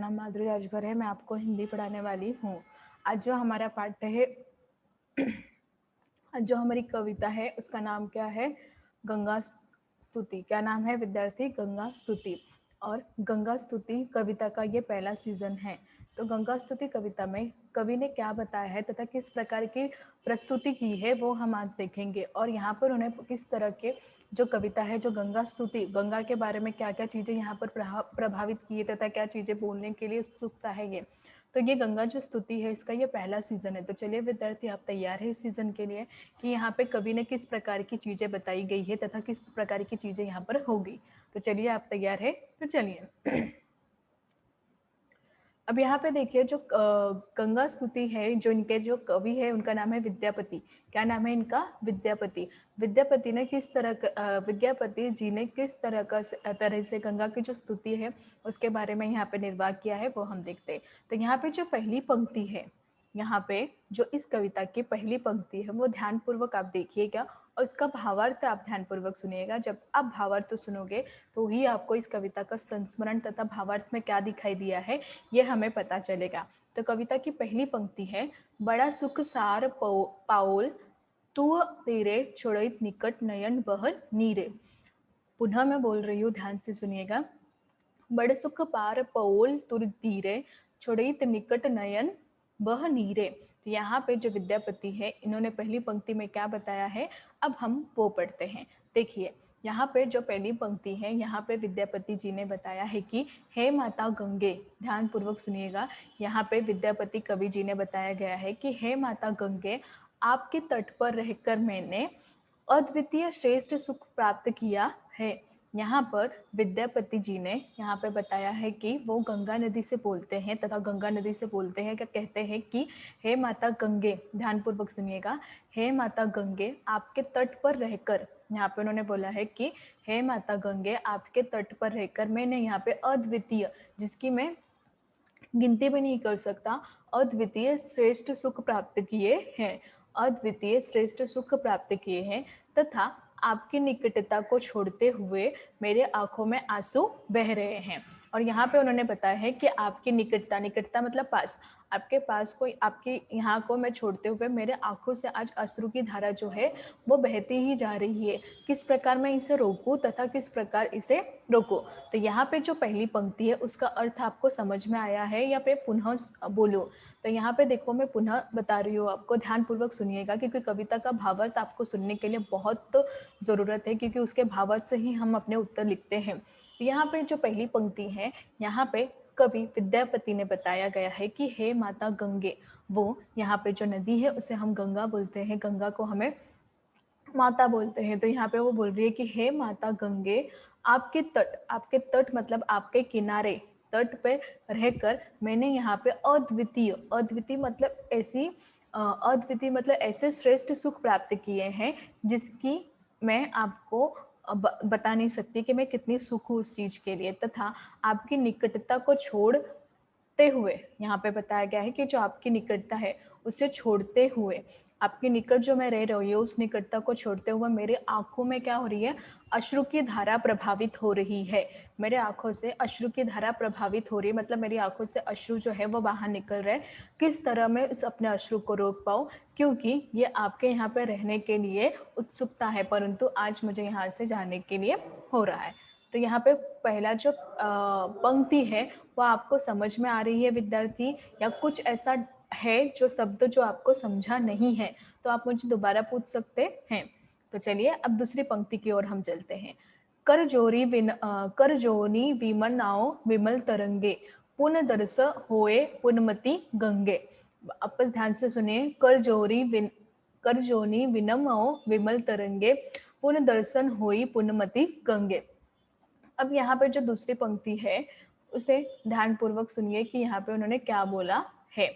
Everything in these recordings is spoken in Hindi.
नाम माधुरी राजभर है। मैं आपको हिंदी पढ़ाने वाली हूँ। आज जो हमारा पाठ है आज जो हमारी कविता है उसका नाम क्या है? गंगा स्तुति। क्या नाम है विद्यार्थी? गंगा स्तुति। और गंगा स्तुति कविता का ये पहला सीजन है। तो गंगा स्तुति कविता में कवि ने क्या बताया है तथा किस प्रकार की प्रस्तुति की है वो हम आज देखेंगे। और यहाँ पर उन्हें किस तरह के जो कविता है, जो गंगा स्तुति, गंगा के बारे में क्या क्या चीज़ें यहाँ पर प्रभावित की है तथा क्या चीज़ें बोलने के लिए उत्सुकता है ये। तो ये गंगा जो स्तुति है इसका ये पहला सीजन है। तो चलिए विद्यार्थी, आप तैयार है इस सीजन के लिए कि यहाँ पे कवि ने किस प्रकार की चीज़ें बताई गई है तथा किस प्रकार की चीज़ें यहाँ पर होगी। तो चलिए, आप तैयार है? तो चलिए अब यहाँ पे देखिए, जो गंगा स्तुति है, जो इनके जो कवि है उनका नाम है विद्यापति। क्या नाम है इनका? विद्यापति। विद्यापति ने किस तरह विद्यापति जी ने किस तरह से गंगा की जो स्तुति है उसके बारे में यहाँ पे निर्वाह किया है वो हम देखते हैं। तो यहाँ पे जो पहली पंक्ति है, यहाँ पे जो इस कविता की पहली पंक्ति है वो ध्यानपूर्वक आप देखिएगा और उसका भावार्थ आप ध्यानपूर्वक सुनिएगा। जब आप भावार्थ सुनोगे तो ही आपको इस कविता का संस्मरण तथा भावार्थ में क्या दिखाई दिया है ये हमें पता चलेगा। तो कविता की पहली पंक्ति है, बड़ा सुख सार पाओल तू तेरे छोड़ित निकट नयन बहर नीरे। पुनः मैं बोल रही हूँ, ध्यान से सुनिएगा। बड़े सुख पार पौल तुर धीरे छोड़ित निकट नयन बह नीरे। तो यहाँ पे जो विद्यापति है इन्होंने पहली पंक्ति में क्या बताया है, अब हम वो पढ़ते हैं। देखिए, यहाँ पे जो पहली पंक्ति है यहाँ पे विद्यापति जी ने बताया है कि हे माता गंगे। ध्यान पूर्वक सुनिएगा, यहाँ पे विद्यापति कवि जी ने बताया गया है कि हे माता गंगे, आपके तट पर रहकर मैंने अद्वितीय श्रेष्ठ सुख प्राप्त किया है। यहाँ पर विद्यापति जी ने यहाँ पे बताया है कि वो गंगा नदी से बोलते हैं तथा गंगा नदी से बोलते हैं, क्या कहते हैं कि हे माता गंगे। ध्यानपूर्वक सुनिएगा, हे माता गंगे, आपके तट पर रहकर, यहाँ पे उन्होंने बोला है कि हे माता गंगे, आपके तट पर रहकर मैंने यहाँ पे अद्वितीय, जिसकी मैं गिनती भी नहीं कर सकता, अद्वितीय श्रेष्ठ सुख प्राप्त किए हैं। अद्वितीय श्रेष्ठ सुख प्राप्त किए हैं तथा आपकी निकटता को छोड़ते हुए मेरे आंखों में आंसू बह रहे हैं। और यहाँ पे उन्होंने बताया है कि आपकी निकटता, निकटता मतलब पास, आपके पास कोई, आपके यहाँ को मैं छोड़ते हुए मेरे आंखों से आज अश्रु की धारा जो है वो बहती ही जा रही है। किस प्रकार मैं इसे रोकूं तथा किस प्रकार इसे रोकूं। तो यहाँ पे जो पहली पंक्ति है उसका अर्थ आपको समझ में आया है या फिर पुनः बोलूं? तो यहाँ पे देखो, मैं पुनः बता रही हूँ आपको, ध्यानपूर्वक सुनिएगा क्योंकि कविता का भावार्थ आपको सुनने के लिए बहुत ज़रूरत है, क्योंकि उसके भावार्थ से ही हम अपने उत्तर लिखते हैं। यहाँ पे जो पहली पंक्ति है यहाँ पे कवि विद्यापति ने बताया गया है कि हे माता गंगे। वो यहाँ पे जो नदी है उसे हम गंगा बोलते हैं, गंगा को हमें माता बोलते हैं। तो यहाँ पे वो बोल रही है कि हे माता गंगे, आपके तट मतलब आपके किनारे, तट पे रहकर मैंने यहाँ पे अद्वितीय, अद्वितीय मतलब ऐसी अद्वितीय मतलब ऐसे श्रेष्ठ सुख प्राप्त किए हैं जिसकी मैं आपको बता नहीं सकती कि मैं कितनी सुख हूँ उस चीज के लिए। तथा आपकी निकटता को छोड़ते हुए, यहाँ पे बताया गया है कि जो आपकी निकटता है उसे छोड़ते हुए, आपके निकट जो मैं रह रही हूँ उस निकटता को छोड़ते हुए मेरे आंखों में क्या हो रही है, अश्रु की धारा प्रभावित हो रही है। मेरे आंखों से अश्रु की धारा प्रभावित हो रही है, मतलब मेरी आंखों से अश्रु जो है वो बाहर निकल रहे हैं। किस तरह मैं इस अपने अश्रु को रोक पाऊँ, क्योंकि ये आपके यहाँ पे रहने के लिए उत्सुकता है, परंतु आज मुझे यहाँ से जाने के लिए हो रहा है। तो यहाँ पे पहला जो पंक्ति है वो आपको समझ में आ रही है विद्यार्थी, या कुछ ऐसा है जो शब्द जो आपको समझा नहीं है तो आप मुझे दोबारा पूछ सकते हैं। तो चलिए अब दूसरी पंक्ति की ओर हम चलते हैं। कर जोनी विमनाओ विमल तरंगे, पुन दरस होए पुनमति गंगे। आपस ध्यान से सुनिए, कर जोनी विनमओ विमल तरंगे, पुन दर्शन होई पुनमति गंगे। अब यहाँ पे जो दूसरी पंक्ति है उसे ध्यानपूर्वक सुनिए कि यहाँ पे उन्होंने क्या बोला है।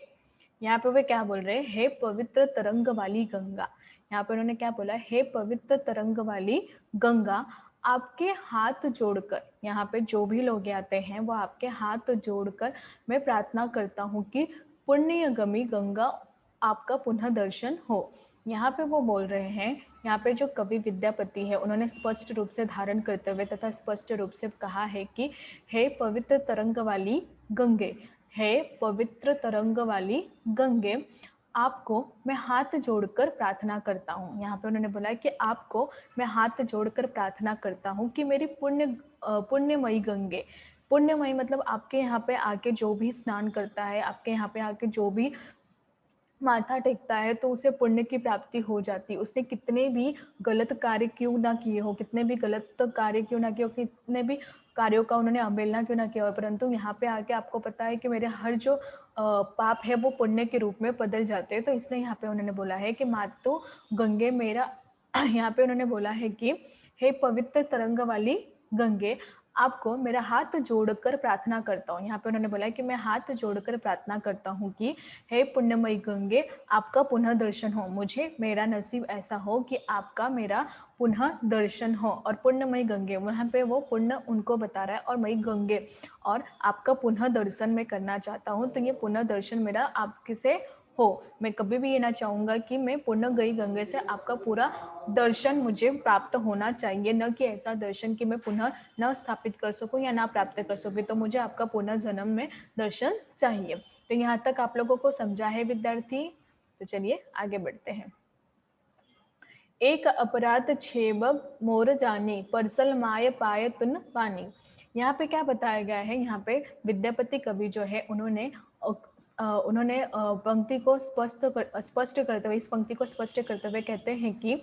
यहाँ पे वे क्या बोल रहे हैं, हे पवित्र तरंग वाली गंगा। यहाँ पे उन्होंने क्या बोला, हे पवित्र तरंग वाली गंगा, आपके हाथ जोड़कर, यहाँ पे जो भी लोग आते हैं वो आपके हाथ जोड़कर मैं प्रार्थना करता हूँ कि पुण्यगमी गंगा आपका पुनः दर्शन हो। यहाँ पे वो बोल रहे हैं यहाँ पे जो कवि विद्यापति है उन्होंने स्पष्ट रूप से धारण करते हुए तथा स्पष्ट रूप से कहा है कि हे पवित्र तरंग वाली गंगे, हे पवित्र तरंग वाली गंगे, आपको मैं हाथ जोड़कर प्रार्थना करता हूँ। यहाँ पे उन्होंने बोला है कि आपको मैं हाथ जोड़कर प्रार्थना करता हूँ कि मेरी पुण्यमयी गंगे, पुण्यमयी मतलब आपके यहाँ पे आके जो भी स्नान करता है, आपके यहाँ पे आके जो भी माथा टेकता है तो उसे पुण्य की प्राप्ति हो जाती है। उसने कितने भी गलत कार्य क्यों ना किए हो, कितने भी गलत कार्य क्यों ना किए हो, कितने भी कार्यों का उन्होंने अवहेलना क्यों ना किया हो, परंतु यहाँ पे आके आपको पता है कि मेरे हर जो पाप है वो पुण्य के रूप में बदल जाते हैं। तो इसलिए यहाँ पे उन्होंने बोला है कि मातु गंगे मेरा यहाँ पे उन्होंने बोला है कि हे पवित्र तरंग वाली गंगे, आपको मेरा हाथ जोड़कर प्रार्थना करता हूँ। यहाँ पे उन्होंने बोला है कि मैं हाथ जोड़कर प्रार्थना करता हूँ कि हे पुण्यमयी गंगे, आपका पुनः दर्शन हो, मुझे मेरा नसीब ऐसा हो कि आपका मेरा पुनः दर्शन हो। और पुण्यमयी गंगे, वहाँ पे वो पुण्य उनको बता रहा है और मई गंगे, और आपका पुनः दर्शन मैं करना चाहता हूँ। तो ये पुनः दर्शन मेरा आपके से हो, मैं कभी भी ये ना चाहूँगा कि मैं पुण्य गई गंगे से आपका पूरा दर्शन मुझे प्राप्त होना चाहिए, न कि ऐसा दर्शन कि मैं पुनः न स्थापित कर सकूं या ना प्राप्त कर सकूं। तो मुझे आपका पुनः जन्म में दर्शन चाहिए। तो यहाँ तक आप लोगों को समझा है विद्यार्थी। तो चलिए आगे बढ़ते हैं। एक अपराध छेब मोर जानी, परसल माय पाय तुन पानी। यहाँ पे क्या बताया गया है, यहाँ पे विद्यापति कवि जो है उन्होंने पंक्ति को स्पष्ट करते हुए, इस पंक्ति को स्पष्ट करते हुए कहते हैं कि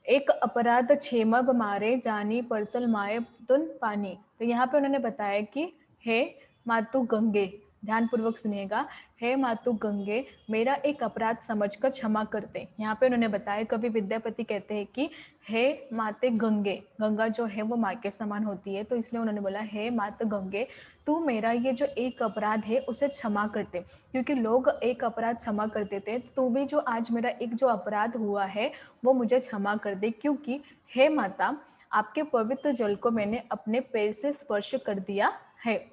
एक अपराध छेमब मारे जानी, परसल माय तुन पानी। तो यहाँ पे उन्होंने बताया कि हे मातु गंगे, ध्यान पूर्वक सुनिएगा, हे मातु गंगे, मेरा एक अपराध समझकर क्षमा करते। यहाँ पे उन्होंने बताया, कवि विद्यापति कहते हैं कि हे माते गंगे, गंगा जो है वो माँ के समान होती है, तो इसलिए उन्होंने बोला हे मात गंगे, तू मेरा ये जो एक अपराध है उसे क्षमा करते। क्योंकि लोग एक अपराध क्षमा कर देते हैं, तो भी जो आज मेरा एक जो अपराध हुआ है वो मुझे क्षमा कर दे। क्योंकि हे माता, आपके पवित्र जल को मैंने अपने पैर से स्पर्श कर दिया है।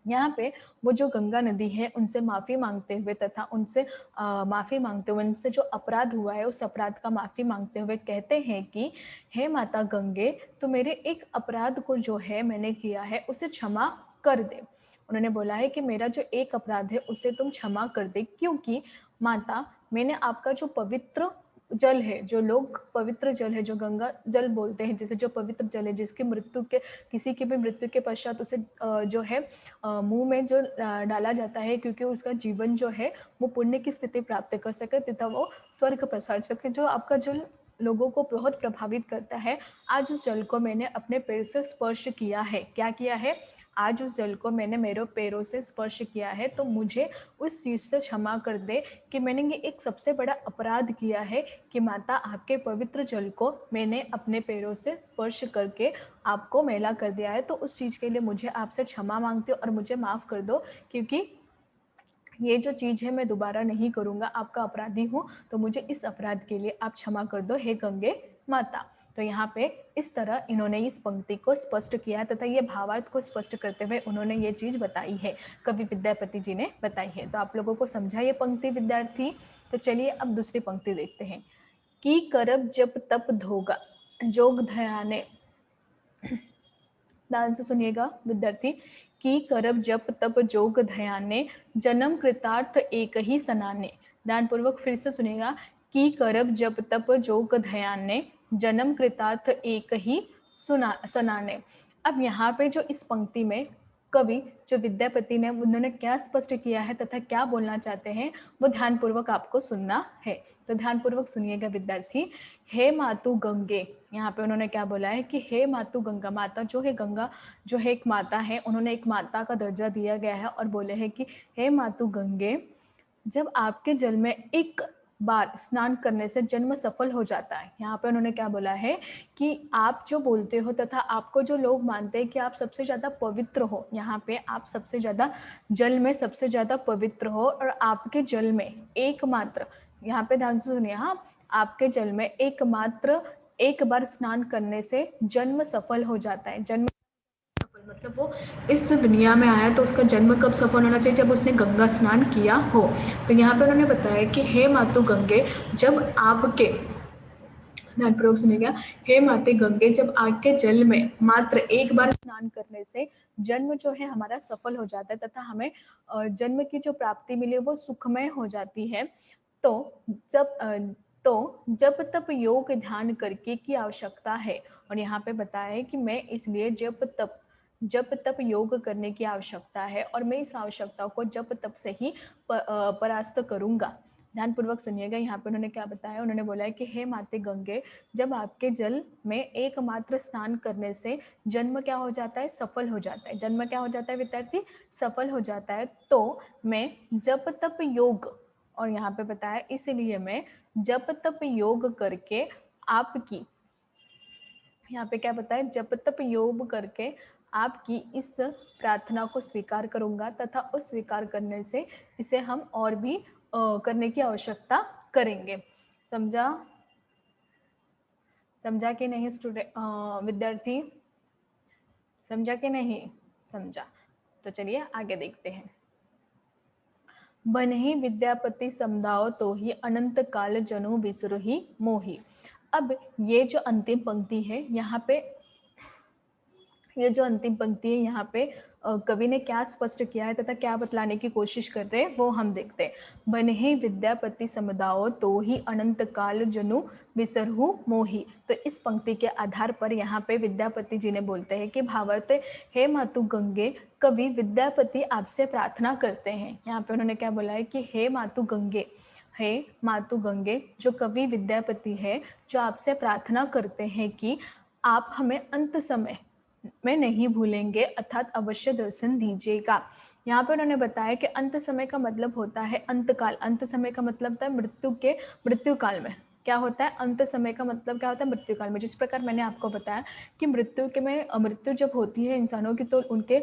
यहाँ पे वो जो गंगा नदी है उनसे माफ़ी मांगते हुए तथा उनसे माफ़ी मांगते हुए, उनसे जो अपराध हुआ है उस अपराध का माफ़ी मांगते हुए कहते हैं कि हे माता गंगे, तो मेरे एक अपराध को जो है मैंने किया है उसे क्षमा कर दे। उन्होंने बोला है कि मेरा जो एक अपराध है उसे तुम क्षमा कर दे, क्योंकि माता मैंने आपका जो पवित्र जल है, जो लोग पवित्र जल है, जो गंगा जल बोलते हैं, जैसे जो पवित्र जल है, जिसकी मृत्यु के किसी की भी मृत्यु के पश्चात उसे जो है मुंह में जो डाला जाता है, क्योंकि उसका जीवन जो है वो पुण्य की स्थिति प्राप्त कर सके तथा वो स्वर्ग पसार सके। जो आपका जल लोगों को बहुत प्रभावित करता है, आज उस जल को मैंने अपने पैर से स्पर्श किया है। क्या किया है? आज उस जल को मैंने मेरे पैरों से स्पर्श किया है, तो मुझे उस चीज़ से क्षमा कर दे कि मैंने ये एक सबसे बड़ा अपराध किया है कि माता आपके पवित्र जल को मैंने अपने पैरों से स्पर्श करके आपको मैला कर दिया है। तो उस चीज़ के लिए मुझे आपसे क्षमा मांगती हूँ और मुझे माफ़ कर दो, क्योंकि ये जो चीज़ है मैं दोबारा नहीं करूँगा, आपका अपराधी हूँ, तो मुझे इस अपराध के लिए आप क्षमा कर दो हे गंगे माता। तो यहाँ पे इस तरह इन्होंने इस पंक्ति को स्पष्ट किया तथा ये भावार्थ को स्पष्ट करते हुए उन्होंने ये चीज़ बताई है, कवि विद्यापति जी ने बताई है। तो आप लोगों को समझा ये पंक्ति विद्यार्थी। तो चलिए अब दूसरी पंक्ति देखते हैं। की करब जप तप धोगा, जोग धयाने। ध्यान से सुनिएगा विद्यार्थी। की करब जप तप जोग धयाने, जन्म कृतार्थ एक ही सनाने। ध्यान पूर्वक फिर से सुनिएगा। की करब जप तप जोग धयाने, जन्म कृतार्थ एक ही सनाने। अब यहाँ पे जो इस पंक्ति में कवि जो विद्यापति ने उन्होंने क्या स्पष्ट किया है तथा क्या बोलना चाहते हैं वो ध्यानपूर्वक आपको सुनना है। तो ध्यानपूर्वक सुनिएगा विद्यार्थी। हे मातु गंगे, यहाँ पे उन्होंने क्या बोला है कि हे मातु गंगा, माता जो है गंगा जो है एक माता है, उन्होंने एक माता का दर्जा दिया गया है और बोले हैं कि हे मातु गंगे, जब आपके जल में एक बार स्नान करने से जन्म सफल हो जाता है। यहाँ पे उन्होंने क्या बोला है कि आप जो बोलते हो तथा आपको जो लोग मानते हैं कि आप सबसे ज़्यादा पवित्र हो, यहाँ पे आप सबसे ज़्यादा जल में सबसे ज़्यादा पवित्र हो और आपके जल में एकमात्र, यहाँ पे ध्यान से सुनिए, हाँ, आपके जल में एकमात्र एक बार स्नान करने से जन्म सफल हो जाता है। जन्म मतलब वो इस दुनिया में आया तो उसका जन्म कब सफल होना चाहिए? जब उसने गंगा स्नान किया हो। तो यहाँ पे उन्होंने बताया कि हे मातु गंगे, जब आपके ध्यानपूर्वक सुनिएगा। हे माते गंगे, जब आग के जल में मात्र एक बार स्नान करने से जन्म जो है हमारा सफल हो जाता है तथा हमें जन्म की जो प्राप्ति मिली वो सुखमय हो जाती है। तो जब जब तप योग ध्यान करके की आवश्यकता है। और यहाँ पे बताया है कि मैं इसलिए जप तप योग करने की आवश्यकता है और मैं इस आवश्यकता को जप तप से ही परास्त करूंगा। ध्यानपूर्वक सुनिएगा। यहाँ पे उन्होंने क्या बताया, उन्होंने बोला है कि हे माते गंगे, जब आपके जल में एकमात्र स्नान करने से जन्म क्या हो जाता है, सफल हो जाता है। जन्म क्या हो जाता है विद्यार्थी, सफल हो जाता है। तो मैं जप तप योग, और यहाँ पे बताया इसलिए मैं जप तप योग करके आपकी, यहाँ पे क्या बताया, जप तप योग करके आपकी इस प्रार्थना को स्वीकार करूंगा तथा उस स्वीकार करने से इसे हम और भी करने की आवश्यकता करेंगे। समझा? समझा कि नहीं स्टूडेंट, विद्यार्थी? समझा कि नहीं समझा? तो चलिए आगे देखते हैं। बनहि विद्यापति समदाओ तो ही अनंत काल जनु विसुरहि मोहि। अब ये जो अंतिम पंक्ति है यहाँ पे, ये जो अंतिम पंक्ति है यहाँ पे कवि ने क्या स्पष्ट किया है तथा क्या बतलाने की कोशिश कर रहे हैं वो हम देखते हैं। बनहि विद्यापति समदाओ तो ही अनंत काल जनु विसरहु मोहि। तो इस पंक्ति के आधार पर यहाँ पे विद्यापति जी ने बोलते हैं कि भावार्थ, हे मातु गंगे, कवि विद्यापति आपसे प्रार्थना करते हैं। यहाँ पे उन्होंने क्या बोला है कि हे मातु गंगे, हे मातु गंगे, जो कवि विद्यापति है, जो आपसे प्रार्थना करते हैं कि आप हमें अंत समय में नहीं भूलेंगे, अर्थात अवश्य दर्शन दीजिएगा। यहाँ पे उन्होंने बताया कि अंत समय का मतलब होता है अंतकाल। अंत समय का मतलब होता है मृत्यु काल में। क्या होता है अंत समय का मतलब, क्या होता है मृत्यु काल में। जिस प्रकार मैंने आपको बताया कि मृत्यु जब होती है इंसानों की, तो उनके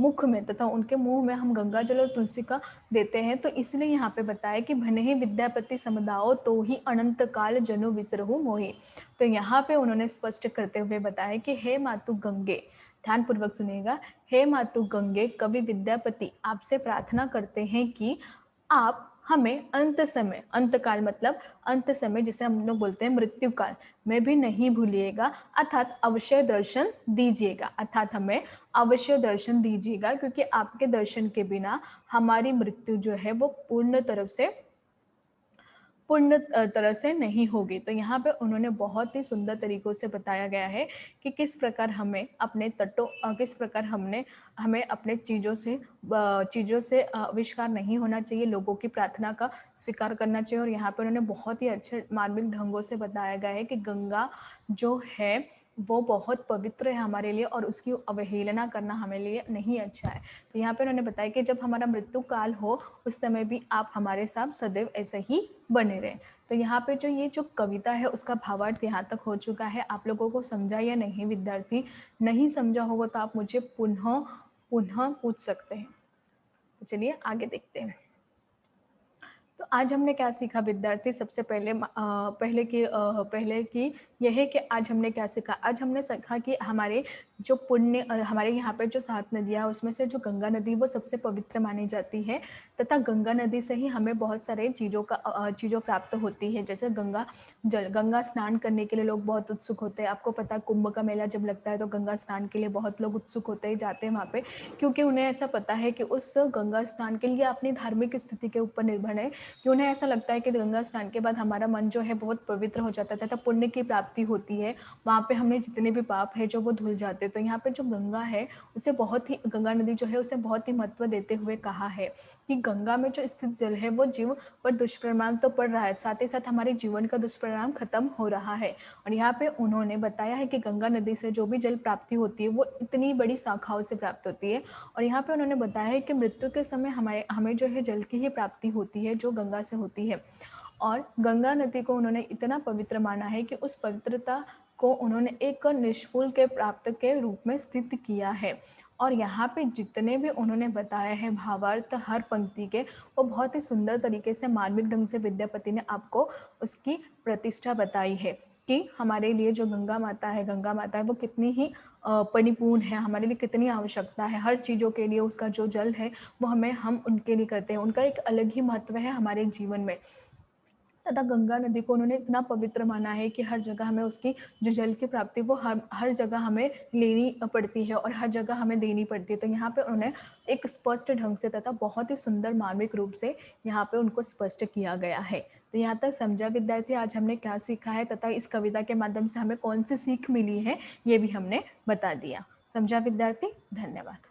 मुख में तथा उनके मुंह में हम गंगा जल और तुलसी का देते हैं। तो इसलिए यहाँ पे बताया कि भनहि विद्यापति समदाओ तो ही अनंत काल जनु विसरहु मोहि। तो यहाँ पे उन्होंने स्पष्ट करते हुए बताया कि हे मातु गंगे, ध्यान पूर्वक सुनिएगा, हे मातु गंगे, कवि विद्यापति आपसे प्रार्थना करते हैं कि आप हमें अंत समय, अंत काल मतलब अंत समय जिसे हम लोग बोलते हैं मृत्यु काल में भी नहीं भूलिएगा, अर्थात अवश्य दर्शन दीजिएगा। अर्थात हमें अवश्य दर्शन दीजिएगा, क्योंकि आपके दर्शन के बिना हमारी मृत्यु जो है वो पूर्ण तरह से नहीं होगी। तो यहाँ पे उन्होंने बहुत ही सुंदर तरीकों से बताया गया है कि किस प्रकार हमें अपने किस प्रकार हमें अपने चीज़ों से आविष्कार नहीं होना चाहिए, लोगों की प्रार्थना का स्वीकार करना चाहिए। और यहाँ पे उन्होंने बहुत ही अच्छे मार्मिक ढंगों से बताया गया है कि गंगा जो है वो बहुत पवित्र है हमारे लिए और उसकी अवहेलना करना हमारे लिए नहीं अच्छा है। तो यहाँ पे उन्होंने बताया कि जब हमारा मृत्यु काल हो उस समय भी आप हमारे साथ सदैव ऐसे ही बने रहें। तो यहाँ पे जो कविता है उसका भावार्थ यहाँ तक हो चुका है। आप लोगों को समझा या नहीं विद्यार्थी? नहीं समझा होगा तो आप मुझे पुनः पूछ सकते हैं। तो चलिए आगे देखते हैं। तो आज हमने क्या सीखा विद्यार्थी? सबसे पहले की यह है कि आज हमने क्या सीखा। आज हमने सीखा कि हमारे यहाँ पे जो 7 नदियाँ हैं उसमें से जो गंगा नदी वो सबसे पवित्र मानी जाती है, तथा गंगा नदी से ही हमें बहुत सारे चीज़ों प्राप्त होती है। जैसे गंगा स्नान करने के लिए लोग बहुत उत्सुक होते हैं। आपको पता है कुंभ का मेला जब लगता है तो गंगा स्नान के लिए बहुत लोग उत्सुक होते हैं, जाते हैं वहाँ पे, क्योंकि उन्हें ऐसा पता है कि उस गंगा स्नान के लिए अपनी धार्मिक स्थिति के ऊपर निर्भर है कि उन्हें ऐसा लगता है कि गंगा स्नान के बाद हमारा मन जो है बहुत पवित्र हो जाता है तथा पुण्य की प्राप्ति होती है। वहाँ पे हमने जितने भी पाप है जो वो धुल जाते हैं। तो यहाँ पे जो गंगा है उसे गंगा नदी जो है उसे बहुत ही महत्व देते हुए कहा है कि गंगा में जो स्थित जल है वो जीव पर दुष्परिणाम तो पड़ रहा है, साथ ही साथ हमारे जीवन का दुष्परिणाम खत्म हो रहा है। और यहाँ पे उन्होंने बताया है कि गंगा नदी से जो भी जल प्राप्ति होती है वो इतनी बड़ी शाखाओं से प्राप्त होती है। और यहाँ पे उन्होंने बताया है कि मृत्यु के समय हमें जो है जल की ही प्राप्ति होती है जो गंगा से होती है। और गंगा नदी को उन्होंने इतना पवित्र माना है कि उस पवित्रता को उन्होंने एक निष्फल के प्राप्त के रूप में स्थित किया है। और यहाँ पे जितने भी उन्होंने बताया है भावार्थ हर पंक्ति के, वो बहुत ही सुंदर तरीके से मार्मिक ढंग से विद्यापति ने आपको उसकी प्रतिष्ठा बताई है कि हमारे लिए जो गंगा माता है वो कितनी ही परिपूर्ण है, हमारे लिए कितनी आवश्यकता है। हर चीज़ों के लिए उसका जो जल है वो हम उनके लिए करते हैं, उनका एक अलग ही महत्व है हमारे जीवन में। तथा गंगा नदी को उन्होंने इतना पवित्र माना है कि हर जगह हमें उसकी जो जल की प्राप्ति वो हर जगह हमें लेनी पड़ती है और हर जगह हमें देनी पड़ती है। तो यहाँ पे उन्होंने एक स्पष्ट ढंग से तथा बहुत ही सुंदर मार्मिक रूप से यहाँ पे उनको स्पष्ट किया गया है। तो यहाँ तक समझा विद्यार्थी, आज हमने क्या सीखा है तथा इस कविता के माध्यम से हमें कौन सी सीख मिली है ये भी हमने बता दिया। समझा विद्यार्थी? धन्यवाद।